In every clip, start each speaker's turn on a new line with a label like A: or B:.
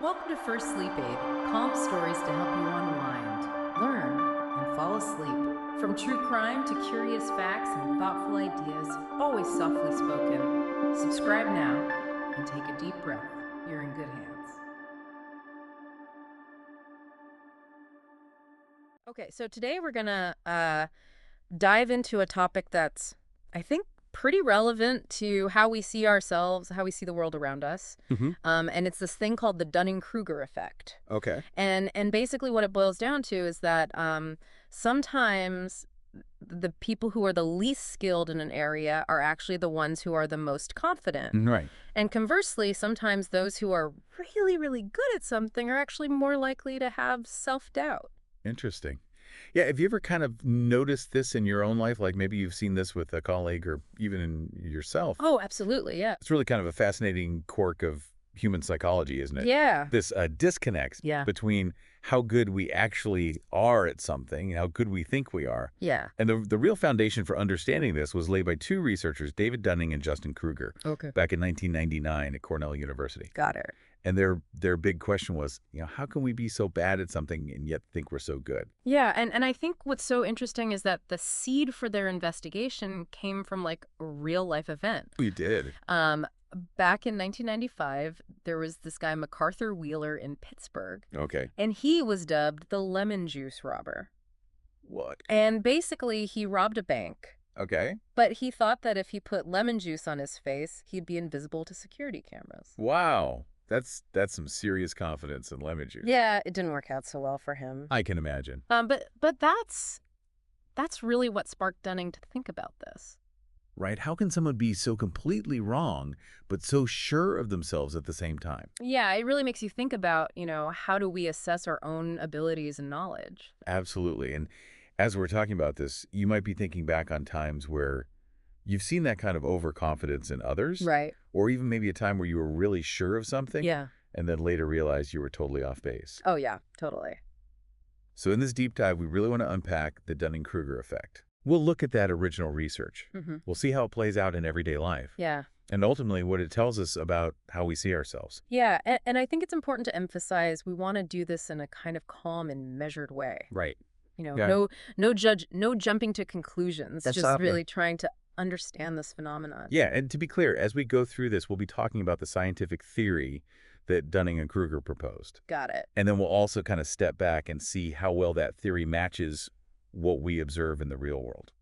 A: Welcome to First Sleep Aid, calm stories to help you unwind, learn, and fall asleep. From true crime to curious facts and thoughtful ideas, always softly spoken. Subscribe now and take a deep breath. You're in good hands. Okay, so today we're gonna dive into a topic that's, I think, pretty relevant to how we see ourselves, how we see the world around us.
B: Hmm.
A: And it's this thing called the Dunning-Kruger Effect.
B: Okay.
A: And basically what it boils down to is that sometimes the people who are the least skilled in an area are actually the ones who are the most confident.
B: Right.
A: And conversely, sometimes those who are really, really good at something are actually more likely to have self-doubt.
B: Interesting. Yeah. Have you ever kind of noticed this in your own life? Like maybe you've seen this with a colleague or even in yourself.
A: Oh, absolutely, yeah.
B: It's really kind of a fascinating quirk of human psychology, isn't it?
A: Yeah.
B: This disconnect
A: Yeah.
B: between how good we actually are at something and how good we think we are.
A: Yeah.
B: And the real foundation for understanding this was laid by two researchers, David Dunning and Justin Kruger,
A: Okay.
B: back in 1999 at Cornell University.
A: Got it.
B: And their big question was, how can we be so bad at something and yet think we're so good?
A: Yeah, and I think what's so interesting is that the seed for their investigation came from like a real life event.
B: We did.
A: Back in 1995, there was this guy MacArthur Wheeler in Pittsburgh,
B: Okay.
A: and he was dubbed the lemon juice robber.
B: What?
A: And basically, he robbed a bank,
B: Okay.
A: but he thought that if he put lemon juice on his face, he'd be invisible to security cameras.
B: Wow. That's some serious confidence in lemon juice.
A: Yeah, it didn't work out so well for him.
B: I can imagine.
A: But that's really what sparked Dunning to think about this.
B: Right? How can someone be so completely wrong, but so sure of themselves at the same time?
A: Yeah, it really makes you think about, how do we assess our own abilities and knowledge?
B: Absolutely. And as we're talking about this, you might be thinking back on times where you've seen that kind of overconfidence in others,
A: Right.
B: or even maybe a time where you were really sure of something
A: Yeah.
B: and then later realized you were totally off base.
A: Oh, yeah, totally.
B: So in this deep dive, we really want to unpack the Dunning-Kruger effect. We'll look at that original research.
A: Hmm.
B: We'll see how it plays out in everyday life,
A: Yeah.
B: and ultimately what it tells us about how we see ourselves.
A: Yeah, and I think it's important to emphasize we want to do this in a kind of calm and measured way.
B: Right. Yeah.
A: No jumping to conclusions,
B: That's
A: just
B: up there.
A: really trying to understand this phenomenon.
B: Yeah, and to be clear, as we go through this, we'll be talking about the scientific theory that Dunning and Kruger proposed.
A: Got it.
B: And then we'll also kind of step back and see how well that theory matches what we observe in the real world.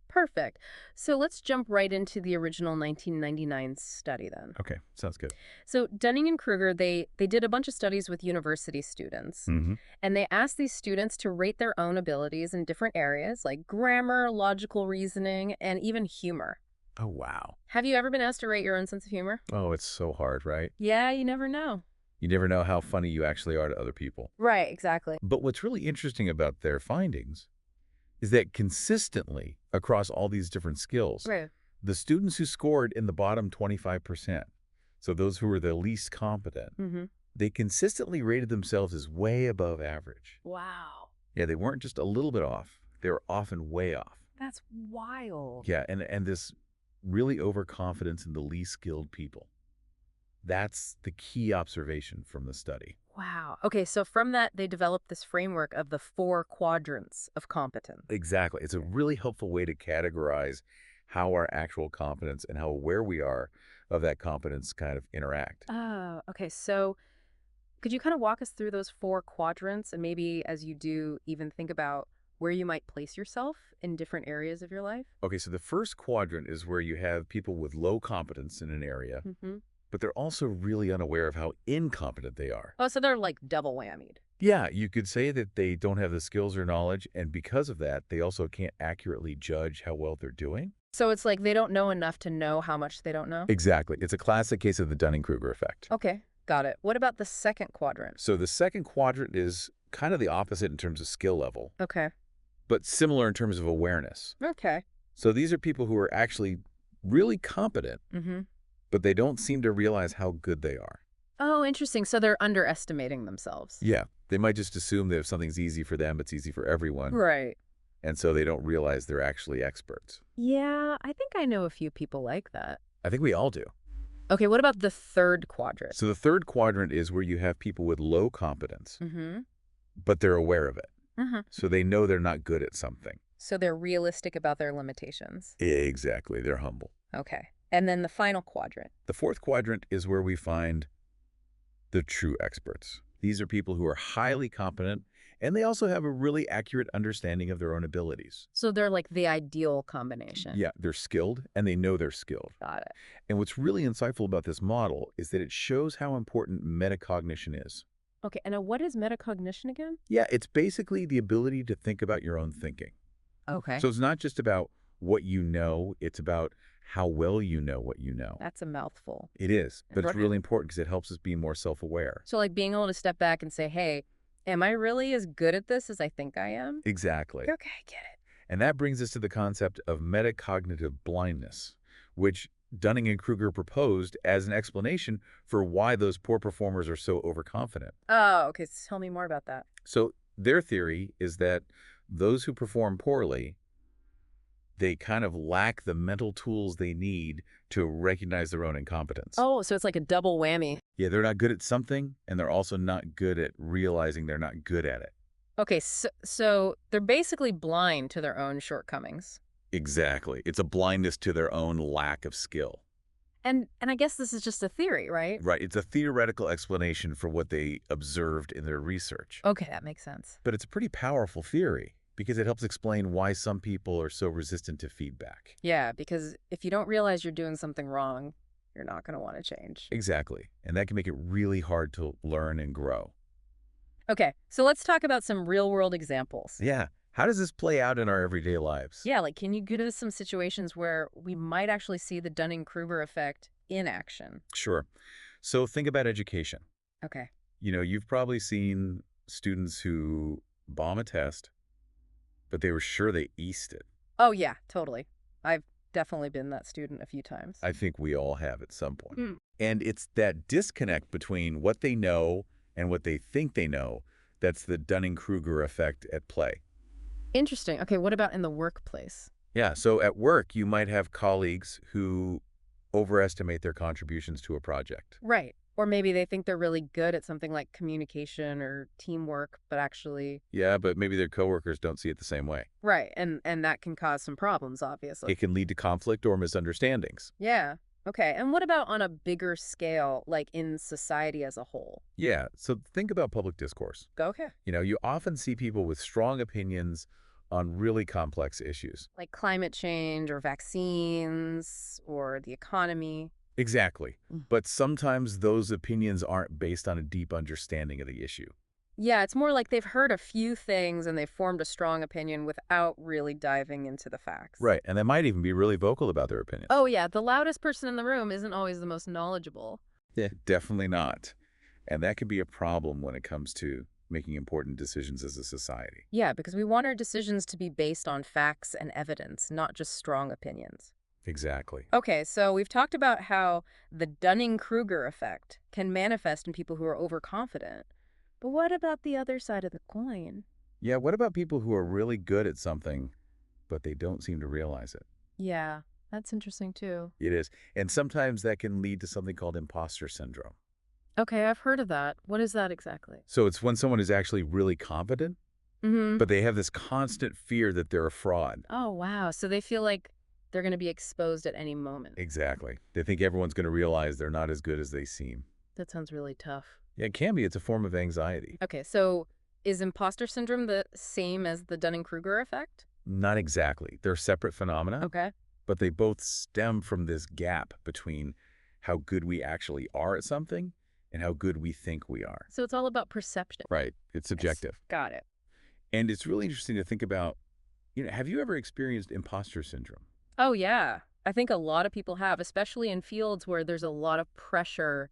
A: Perfect. So let's jump right into the original 1999 study then.
B: Okay, sounds good.
A: So Dunning and Kruger, they did a bunch of studies with university students,
B: Mm-hmm.
A: and they asked these students to rate their own abilities in different areas like grammar, logical reasoning, and even humor.
B: Oh, wow.
A: Have you ever been asked to rate your own sense of humor?
B: Oh, it's so hard, right?
A: Yeah, you never know.
B: You never know how funny you actually are to other people.
A: Right, exactly.
B: But what's really interesting about their findings is that consistently across all these different skills,
A: Right.
B: the students who scored in the bottom 25%, so those who were the least competent,
A: Mm-hmm.
B: they consistently rated themselves as way above average.
A: Wow.
B: Yeah, they weren't just a little bit off. They were often way off.
A: That's wild.
B: Yeah, and this really overconfidence in the least skilled people. That's the key observation from the study.
A: Wow. Okay, so from that, they developed this framework of the 4 quadrants of competence.
B: Exactly. It's a really helpful way to categorize how our actual competence and how aware we are of that competence kind of interact.
A: Oh, okay. So could you kind of walk us through those 4 quadrants and maybe as you do, even think about where you might place yourself in different areas of your life?
B: Okay, so the first quadrant is where you have people with low competence in an area,
A: Mm-hmm.
B: but they're also really unaware of how incompetent they are.
A: Oh, so they're like double whammied.
B: Yeah, you could say that they don't have the skills or knowledge, and because of that, they also can't accurately judge how well they're doing.
A: So it's like they don't know enough to know how much they don't know?
B: Exactly. It's a classic case of the Dunning-Kruger effect.
A: Okay, got it. What about the second quadrant?
B: So the second quadrant is kind of the opposite in terms of skill level,
A: Okay.
B: but similar in terms of awareness.
A: Okay.
B: So these are people who are actually really competent,
A: Mm-hmm.
B: but they don't seem to realize how good they are.
A: Oh, interesting. So they're underestimating themselves.
B: Yeah, they might just assume that if something's easy for them, it's easy for everyone.
A: Right.
B: And so they don't realize they're actually experts.
A: Yeah, I think I know a few people like that.
B: I think we all do.
A: Okay, what about the third quadrant?
B: So the third quadrant is where you have people with low competence,
A: Mm-hmm.
B: but they're aware of it.
A: Mm-hmm.
B: So they know they're not good at something.
A: So they're realistic about their limitations.
B: Exactly. They're humble.
A: Okay. And then the final quadrant.
B: The fourth quadrant is where we find the true experts. These are people who are highly competent, and they also have a really accurate understanding of their own abilities.
A: So they're like the ideal combination.
B: Yeah, they're skilled, and they know they're skilled.
A: Got it.
B: And what's really insightful about this model is that it shows how important metacognition is.
A: Okay, and what is metacognition again?
B: Yeah, it's basically the ability to think about your own thinking.
A: Okay.
B: So it's not just about what you know, it's about how well you know what you know.
A: That's a mouthful.
B: It is, but it's
A: Right.
B: really important because it helps us be more self-aware.
A: So like being able to step back and say, hey, am I really as good at this as I think I am?
B: Exactly.
A: Okay, I get it.
B: And that brings us to the concept of metacognitive blindness, which Dunning-Kruger proposed as an explanation for why those poor performers are so overconfident.
A: Oh, okay. So tell me more about that.
B: So their theory is that those who perform poorly, they kind of lack the mental tools they need to recognize their own incompetence.
A: Oh, so it's like a double whammy.
B: Yeah, they're not good at something, and they're also not good at realizing they're not good at it.
A: Okay, so they're basically blind to their own shortcomings.
B: Exactly. It's a blindness to their own lack of skill.
A: And I guess this is just a theory, right?
B: Right. It's a theoretical explanation for what they observed in their research.
A: Okay, that makes sense.
B: But it's a pretty powerful theory because it helps explain why some people are so resistant to feedback.
A: Yeah, because if you don't realize you're doing something wrong, you're not going to want to change.
B: Exactly. And that can make it really hard to learn and grow.
A: Okay, so let's talk about some real-world examples.
B: Yeah. How does this play out in our everyday lives?
A: Yeah, like can you give us some situations where we might actually see the Dunning-Kruger effect in action?
B: Sure. So think about education.
A: Okay.
B: You've probably seen students who bomb a test, but they were sure they aced it.
A: Oh, yeah, totally. I've definitely been that student a few times.
B: I think we all have at some point.
A: Mm.
B: And it's that disconnect between what they know and what they think they know that's the Dunning-Kruger effect at play.
A: Interesting. Okay, what about in the workplace?
B: Yeah, so at work, you might have colleagues who overestimate their contributions to a project.
A: Right. Or maybe they think they're really good at something like communication or teamwork, but actually,
B: Yeah, but maybe their coworkers don't see it the same way.
A: right, and that can cause some problems, obviously.
B: It can lead to conflict or misunderstandings.
A: Yeah. Okay. And what about on a bigger scale, like in society as a whole?
B: Yeah, so think about public discourse.
A: Okay.
B: You often see people with strong opinions on really complex issues.
A: Like climate change or vaccines or the economy.
B: Exactly.
A: Mm.
B: But sometimes those opinions aren't based on a deep understanding of the issue.
A: Yeah, it's more like they've heard a few things and they've formed a strong opinion without really diving into the facts.
B: Right, and they might even be really vocal about their opinions.
A: Oh, yeah, the loudest person in the room isn't always the most knowledgeable.
B: Yeah, definitely not. And that could be a problem when it comes to making important decisions as a society.
A: Yeah, because we want our decisions to be based on facts and evidence, not just strong opinions.
B: Exactly.
A: Okay, so we've talked about how the Dunning-Kruger effect can manifest in people who are overconfident. But what about the other side of the coin?
B: Yeah, what about people who are really good at something, but they don't seem to realize it?
A: Yeah, that's interesting too.
B: It is. And sometimes that can lead to something called imposter syndrome.
A: Okay, I've heard of that. What is that exactly?
B: So it's when someone is actually really competent,
A: Mm-hmm.
B: but they have this constant fear that they're a fraud.
A: Oh, wow. So they feel like they're going to be exposed at any moment.
B: Exactly. They think everyone's going to realize they're not as good as they seem.
A: That sounds really tough.
B: Yeah, it can be. It's a form of anxiety.
A: Okay, so is imposter syndrome the same as the Dunning-Kruger effect?
B: Not exactly. They're separate phenomena,
A: Okay.
B: but they both stem from this gap between how good we actually are at something and how good we think we are.
A: So it's all about perception.
B: Right. It's subjective.
A: Got it.
B: And it's really interesting to think about, have you ever experienced imposter syndrome?
A: Oh, yeah. I think a lot of people have, especially in fields where there's a lot of pressure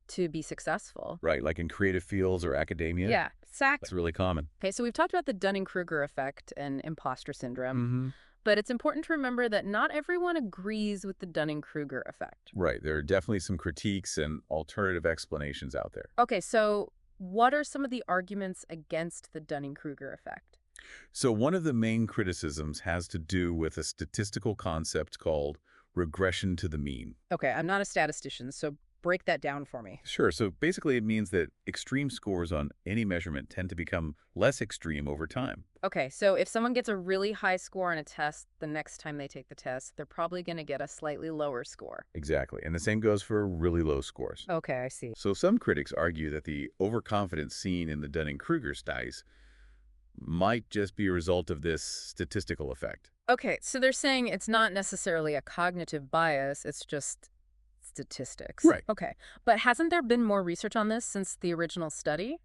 A: to be successful.
B: Right, like in creative fields or academia?
A: Yeah, exactly.
B: It's really common.
A: Okay, so we've talked about the Dunning-Kruger effect and imposter syndrome,
B: Mm-hmm.
A: but it's important to remember that not everyone agrees with the Dunning-Kruger effect.
B: Right, there are definitely some critiques and alternative explanations out there.
A: Okay, so what are some of the arguments against the Dunning-Kruger effect?
B: So one of the main criticisms has to do with a statistical concept called regression to the mean.
A: Okay, I'm not a statistician, so break that down for me.
B: Sure, so basically it means that extreme scores on any measurement tend to become less extreme over time.
A: Okay, so if someone gets a really high score on a test, the next time they take the test, they're probably going to get a slightly lower score.
B: Exactly, and the same goes for really low scores.
A: Okay, I see.
B: So some critics argue that the overconfidence seen in the Dunning-Kruger studies might just be a result of this statistical effect.
A: Okay, so they're saying it's not necessarily a cognitive bias, it's just statistics.
B: Right.
A: Okay, but hasn't there been more research on this since the original study?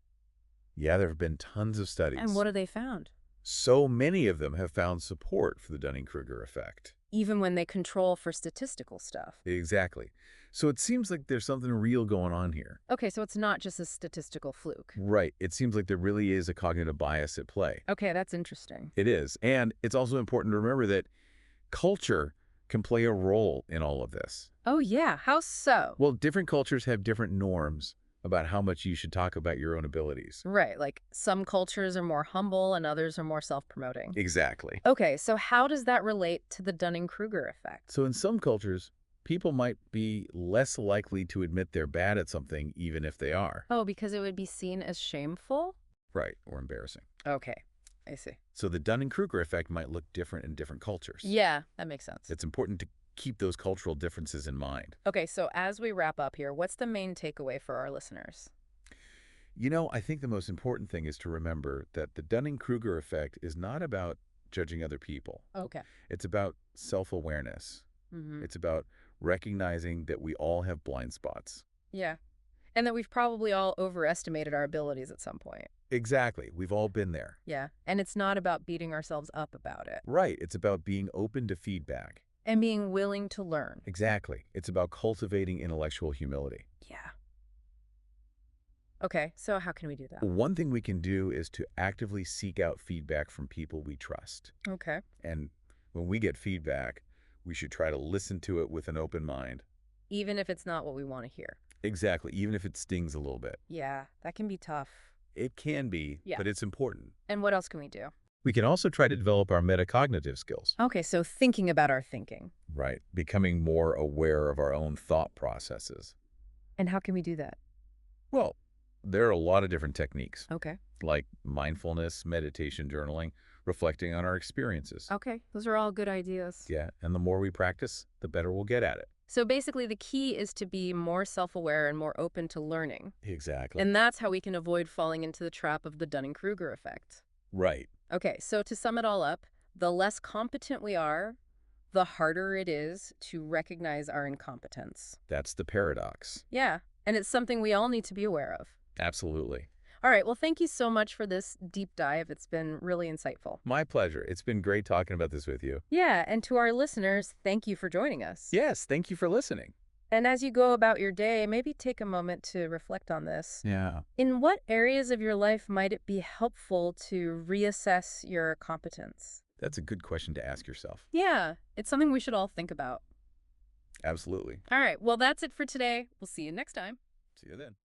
B: Yeah, there have been tons of studies.
A: And what have they found?
B: So many of them have found support for the Dunning-Kruger effect.
A: Even when they control for statistical stuff.
B: Exactly. So it seems like there's something real going on here.
A: Okay, so it's not just a statistical fluke.
B: Right. It seems like there really is a cognitive bias at play.
A: Okay, that's interesting.
B: It is. And it's also important to remember that culture can play a role in all of this.
A: Oh yeah, how so?
B: Well, different cultures have different norms about how much you should talk about your own abilities.
A: Right, like some cultures are more humble and others are more self-promoting.
B: Exactly.
A: Okay, so how does that relate to the Dunning-Kruger effect?
B: So in some cultures, people might be less likely to admit they're bad at something even if they are.
A: Oh, because it would be seen as shameful?
B: Right, or embarrassing.
A: Okay, I see.
B: So the Dunning-Kruger effect might look different in different cultures.
A: Yeah, that makes sense.
B: It's important to keep those cultural differences in mind.
A: Okay, so as we wrap up here, what's the main takeaway for our listeners?
B: You know, I think the most important thing is to remember that the Dunning-Kruger effect is not about judging other people.
A: Okay.
B: It's about self-awareness.
A: Mm-hmm.
B: It's about recognizing that we all have blind spots.
A: Yeah, and that we've probably all overestimated our abilities at some point.
B: Exactly. We've all been there.
A: Yeah, and it's not about beating ourselves up about it.
B: Right. It's about being open to feedback.
A: And being willing to learn.
B: Exactly. It's about cultivating intellectual humility.
A: Yeah. Okay, so how can we do that?
B: One thing we can do is to actively seek out feedback from people we trust.
A: Okay.
B: And when we get feedback, we should try to listen to it with an open mind.
A: Even if it's not what we want to hear.
B: Exactly, even if it stings a little bit.
A: Yeah, that can be tough.
B: It can be,
A: Yeah.
B: but it's important.
A: And what else can we do?
B: We can also try to develop our metacognitive skills.
A: Okay, so thinking about our thinking.
B: Right, becoming more aware of our own thought processes.
A: And how can we do that?
B: Well, there are a lot of different techniques,
A: Okay.
B: like mindfulness, meditation, journaling, reflecting on our experiences.
A: Okay, those are all good ideas.
B: Yeah, and the more we practice, the better we'll get at it.
A: So basically the key is to be more self-aware and more open to learning.
B: Exactly.
A: And that's how we can avoid falling into the trap of the Dunning-Kruger effect.
B: Right.
A: Okay, so to sum it all up, the less competent we are, the harder it is to recognize our incompetence.
B: That's the paradox.
A: Yeah, and it's something we all need to be aware of.
B: Absolutely.
A: All right, well, thank you so much for this deep dive. It's been really insightful.
B: My pleasure. It's been great talking about this with you.
A: Yeah, and to our listeners, thank you for joining us.
B: Yes, thank you for listening.
A: And as you go about your day, maybe take a moment to reflect on this.
B: Yeah.
A: In what areas of your life might it be helpful to reassess your competence?
B: That's a good question to ask yourself.
A: Yeah, it's something we should all think about.
B: Absolutely.
A: All right, well, that's it for today. We'll see you next time.
B: See you then.